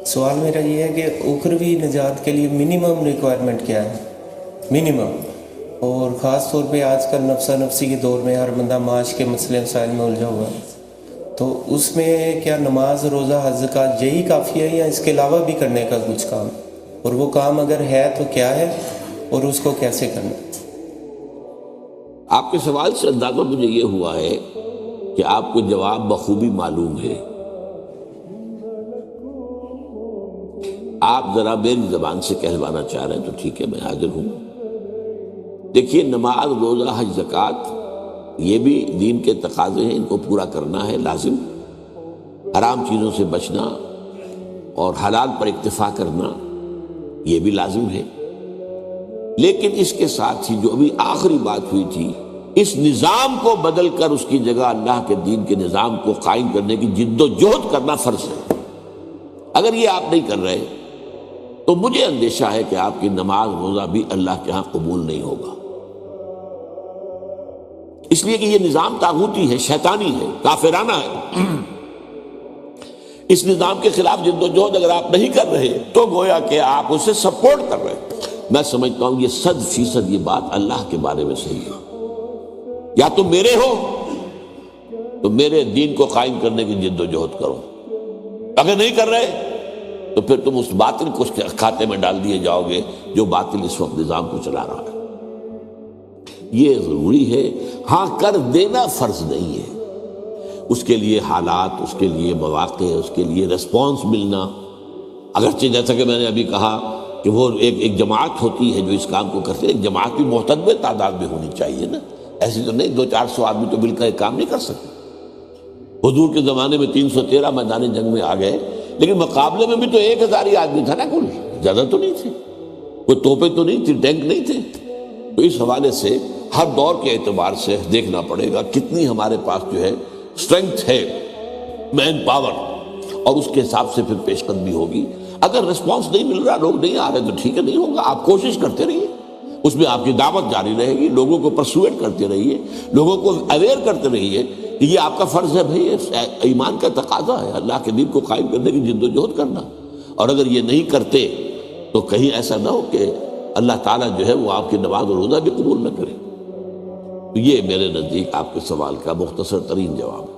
سوال میرا یہ ہے کہ اخروی نجات کے لیے منیمم ریکوائرمنٹ کیا ہے؟ منیمم، اور خاص طور پہ آج کل نفسا نفسی کے دور میں ہر بندہ معاش کے مسئلے مسائل میں الجھا ہوا ہے، تو اس میں کیا نماز، روزہ، حج، زکوٰۃ یہی کافی ہے یا اس کے علاوہ بھی کرنے کا کچھ کام؟ اور وہ کام اگر ہے تو کیا ہے اور اس کو کیسے کرنا؟ آپ کے سوال سے اندازہ مجھے یہ ہوا ہے کہ آپ کو جواب بخوبی معلوم ہے۔ آپ ذرا میری زبان سے کہلوانا چاہ رہے ہیں تو ٹھیک ہے، میں حاضر ہوں۔ دیکھیے، نماز، روزہ، حج، زکوٰۃ یہ بھی دین کے تقاضے ہیں، ان کو پورا کرنا ہے لازم۔ حرام چیزوں سے بچنا اور حلال پر اکتفا کرنا یہ بھی لازم ہے۔ لیکن اس کے ساتھ ہی جو ابھی آخری بات ہوئی تھی، اس نظام کو بدل کر اس کی جگہ اللہ کے دین کے نظام کو قائم کرنے کی جد و جہد کرنا فرض ہے۔ اگر یہ آپ نہیں کر رہے تو مجھے اندیشہ ہے کہ آپ کی نماز، روزہ بھی اللہ کے ہاں قبول نہیں ہوگا، اس لیے کہ یہ نظام طاغوتی ہے، شیطانی ہے، کافرانہ ہے۔ اس نظام کے خلاف جد و جہد اگر آپ نہیں کر رہے تو گویا کہ آپ اسے سپورٹ کر رہے ہیں۔ میں سمجھتا ہوں یہ 100% یہ بات اللہ کے بارے میں صحیح ہے۔ یا تم میرے ہو تو میرے دین کو قائم کرنے کی جد و جہد کرو، اگر نہیں کر رہے تو پھر تم اس باطل کو کھاتے میں ڈال دیے جاؤ گے جو باطل اس وقت نظام کو چلا رہا ہے۔ یہ ضروری ہے، ہاں کر دینا فرض نہیں ہے، اس کے لیے حالات، اس کے لیے مواقع، اس کے لیے ریسپانس ملنا۔ اگرچہ جیسا کہ میں نے ابھی کہا کہ وہ ایک جماعت ہوتی ہے جو اس کام کو کرتی ہے، ایک جماعت بھی محتدب تعداد میں ہونی چاہیے نا، ایسی تو نہیں 200-400 آدمی تو مل کر ایک کام نہیں کر سکتے۔ حضور کے زمانے میں 313 میدان جنگ میں آ گئے، لیکن مقابلے میں بھی تو 1000 ہی آدمی تھا نا، کل زیادہ تو نہیں تھے، کوئی توپیں تو نہیں تھی، ٹینک نہیں تھے۔ تو اس حوالے سے ہر دور کے اعتبار سے دیکھنا پڑے گا کتنی ہمارے پاس جو ہے اسٹرینگتھ ہے، مین پاور، اور اس کے حساب سے پھر پیش قدمی ہوگی۔ اگر رسپانس نہیں مل رہا، لوگ نہیں آ رہے تو ٹھیک ہے، نہیں ہوگا، آپ کوشش کرتے رہیے، اس میں آپ کی دعوت جاری رہے گی، لوگوں کو پرسویٹ کرتے رہیے، لوگوں کو اویئر کرتے رہیے کہ یہ آپ کا فرض ہے بھائی، ایمان کا تقاضا ہے اللہ کے دین کو قائم کرنے کی جد و جہد کرنا۔ اور اگر یہ نہیں کرتے تو کہیں ایسا نہ ہو کہ اللہ تعالیٰ جو ہے وہ آپ کی نماز و روزہ بھی قبول نہ کرے۔ تو یہ میرے نزدیک آپ کے سوال کا مختصر ترین جواب ہے۔